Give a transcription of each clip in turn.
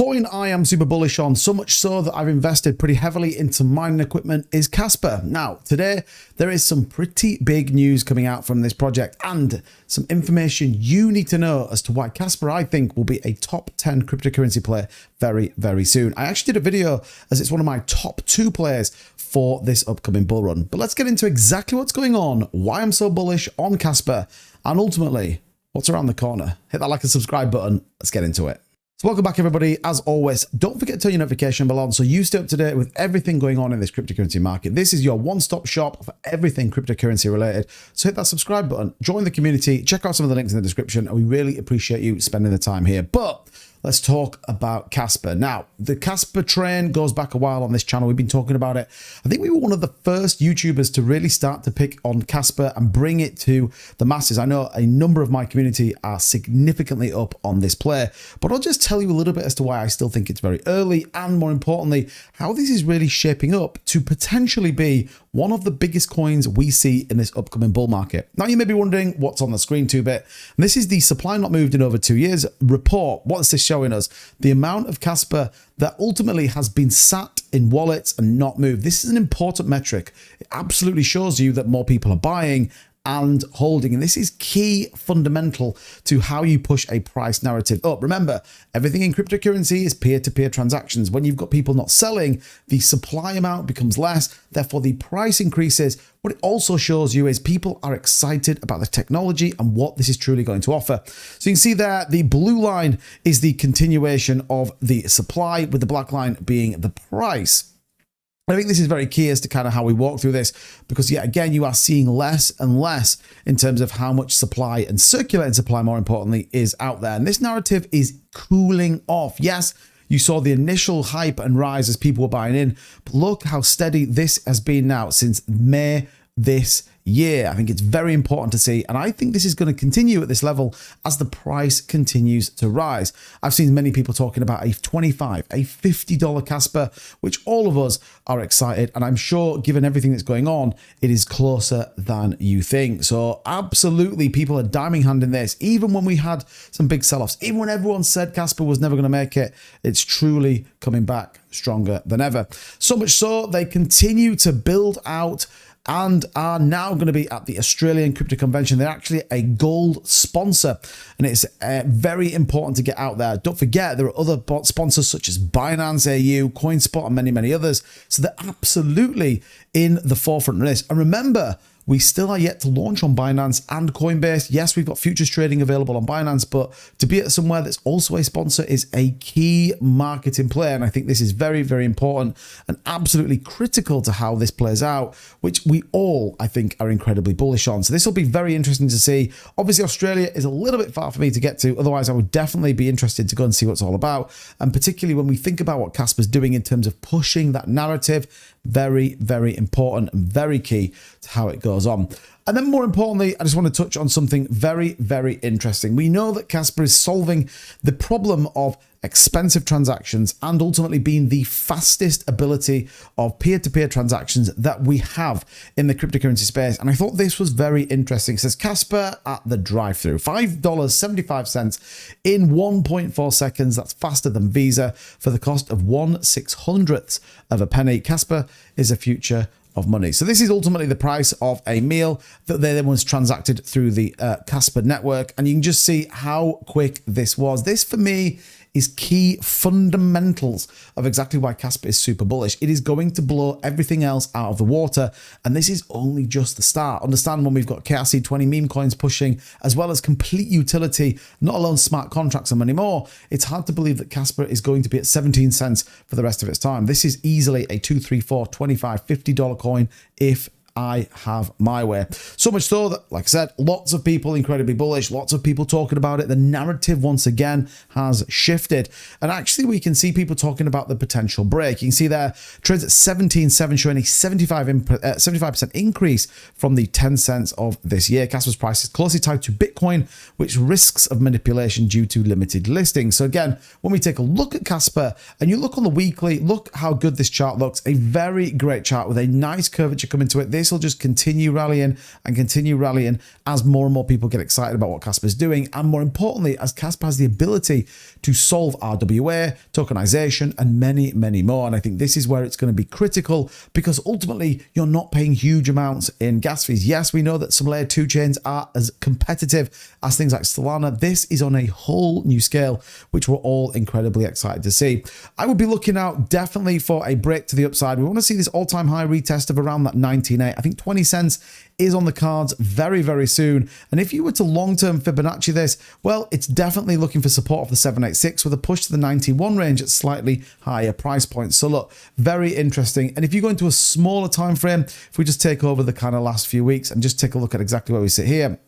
Coin I am super bullish on, so much so that I've invested pretty heavily into mining equipment, is Casper. Now, today there is some pretty big news coming out from this project and some information you need to know as to why Casper, I think, will be a top 10 cryptocurrency player very, very soon. I actually did a video as it's one of my top 2 players for this upcoming bull run. But let's get into exactly what's going on, why I'm so bullish on Casper, and ultimately, what's around the corner. Hit that like and subscribe button. Let's get into it. So welcome back, everybody. As always, don't forget to turn your notification bell on so you stay up to date with everything going on in this cryptocurrency market. This is your one-stop shop for everything cryptocurrency related. So hit that subscribe button, join the community, check out some of the links in the description, and we really appreciate you spending the time here. But let's talk about Casper. Now, the Casper train goes back a while on this channel. We've been talking about it. I think we were one of the first YouTubers to really start to pick on Casper and bring it to the masses. I know a number of my community are significantly up on this play, but I'll just tell you a little bit as to why I still think it's very early, and more importantly, how this is really shaping up to potentially be one of the biggest coins we see in this upcoming bull market. Now, you may be wondering what's on the screen 2-bit. This is the supply not moved in over 2 years report. What is this showing us? The amount of Casper that ultimately has been sat in wallets and not moved. This is an important metric. It absolutely shows you that more people are buying and holding, and this is key fundamental to how you push a price narrative up. Remember, everything in cryptocurrency is peer-to-peer transactions. When you've got people not selling, the supply amount becomes less, therefore the price increases. What it also shows you is people are excited about the technology and what this is truly going to offer. So you can see there, the blue line is the continuation of the supply, with the black line being the price. I think this is very key as to kind of how we walk through this, because yet again, you are seeing less and less in terms of how much supply and circulating supply, more importantly, is out there. And this narrative is cooling off. Yes, you saw the initial hype and rise as people were buying in, but look how steady this has been now since May this year. I think it's very important to see, and I think this is going to continue at this level as the price continues to rise. I've seen many people talking about a $25, a $50 Casper, which all of us are excited, and I'm sure given everything that's going on, it is closer than you think. So absolutely, people are diming hand in this. Even when we had some big sell-offs, even when everyone said Casper was never going to make it, it's truly coming back stronger than ever. So much so, they continue to build out and are now going to be at the Australian Crypto Convention. They're actually a gold sponsor, and it's very important to get out there. Don't forget, there are other sponsors such as Binance AU, CoinSpot, and many, many others. So they're absolutely in the forefront of this. And remember, we still are yet to launch on Binance and Coinbase. Yes, we've got futures trading available on Binance, but to be at somewhere that's also a sponsor is a key marketing play. And I think this is very, very important and absolutely critical to how this plays out, which we all, I think, are incredibly bullish on. So this will be very interesting to see. Obviously, Australia is a little bit far for me to get to. Otherwise, I would definitely be interested to go and see what's all about. And particularly when we think about what Casper's doing in terms of pushing that narrative, very, very important and very key to how it goes on. And then more importantly, I just want to touch on something very, very interesting. We know that Casper is solving the problem of expensive transactions and ultimately being the fastest ability of peer-to-peer transactions that we have in the cryptocurrency space. And I thought this was very interesting. It says Casper at the drive-through, $5.75 in 1.4 seconds. That's faster than Visa for the cost of 1/600th of a penny. Casper is a future of money. So this is ultimately the price of a meal that they then was transacted through the Casper network. And you can just see how quick this was. This for me is key fundamentals of exactly why Casper is super bullish. It is going to blow everything else out of the water, and this is only just the start. Understand, when we've got KRC20 meme coins pushing, as well as complete utility, not alone smart contracts and many more, it's hard to believe that Casper is going to be at 17 cents for the rest of its time. This is easily a $2, $3, $4, $25, $50 coin if I have my way. So much so that, like I said, lots of people incredibly bullish, lots of people talking about it. The narrative once again has shifted. And actually we can see people talking about the potential break. You can see there, trades at 17.7 showing a 75% increase from the 10 cents of this year. Casper's price is closely tied to Bitcoin, which risks of manipulation due to limited listings. So again, when we take a look at Casper and you look on the weekly, look how good this chart looks. A very great chart with a nice curvature coming to it. This this will just continue rallying and continue rallying as more and more people get excited about what Casper is doing, and more importantly, as Casper has the ability to solve RWA, tokenization, and many, many more. And I think this is where it's going to be critical, because ultimately you're not paying huge amounts in gas fees. Yes, we know that some layer 2 chains are as competitive as things like Solana. This is on a whole new scale, which we're all incredibly excited to see. I would be looking out definitely for a break to the upside. We want to see this all-time high retest of around that 19.8. I think 20 cents is on the cards very, very soon. And if you were to long-term Fibonacci this, well, it's definitely looking for support of the 786 with a push to the 91 range at slightly higher price points. So look, very interesting. And if you go into a smaller time frame, if we just take over the kind of last few weeks and just take a look at exactly where we sit here,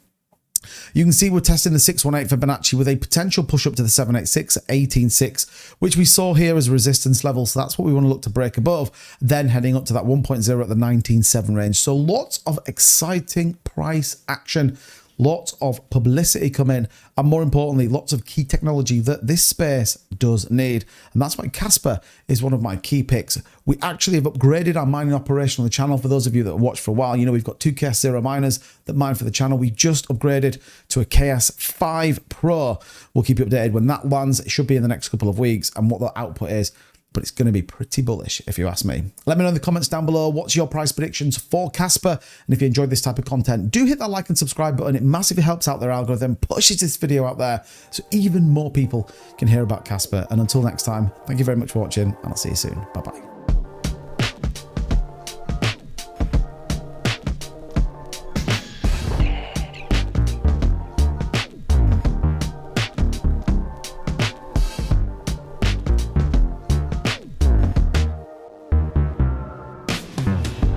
you can see we're testing the 618 Fibonacci with a potential push up to the 786 at 18.6, which we saw here as a resistance level. So that's what we want to look to break above, then heading up to that 1.0 at the 19.7 range. So lots of exciting price action, lots of publicity coming, and more importantly, lots of key technology that this space does need. And that's why Casper is one of my key picks. We actually have upgraded our mining operation on the channel. For those of you that have watched for a while, you know we've got 2 KS0 miners that mine for the channel. We just upgraded to a KS5 Pro. We'll keep you updated when that lands. It should be in the next couple of weeks, and what the output is. But it's going to be pretty bullish if you ask me. Let me know in the comments down below, what's your price predictions for Casper? And if you enjoyed this type of content, do hit that like and subscribe button. It massively helps out their algorithm, pushes this video out there so even more people can hear about Casper. And until next time, thank you very much for watching, and I'll see you soon. Bye-bye.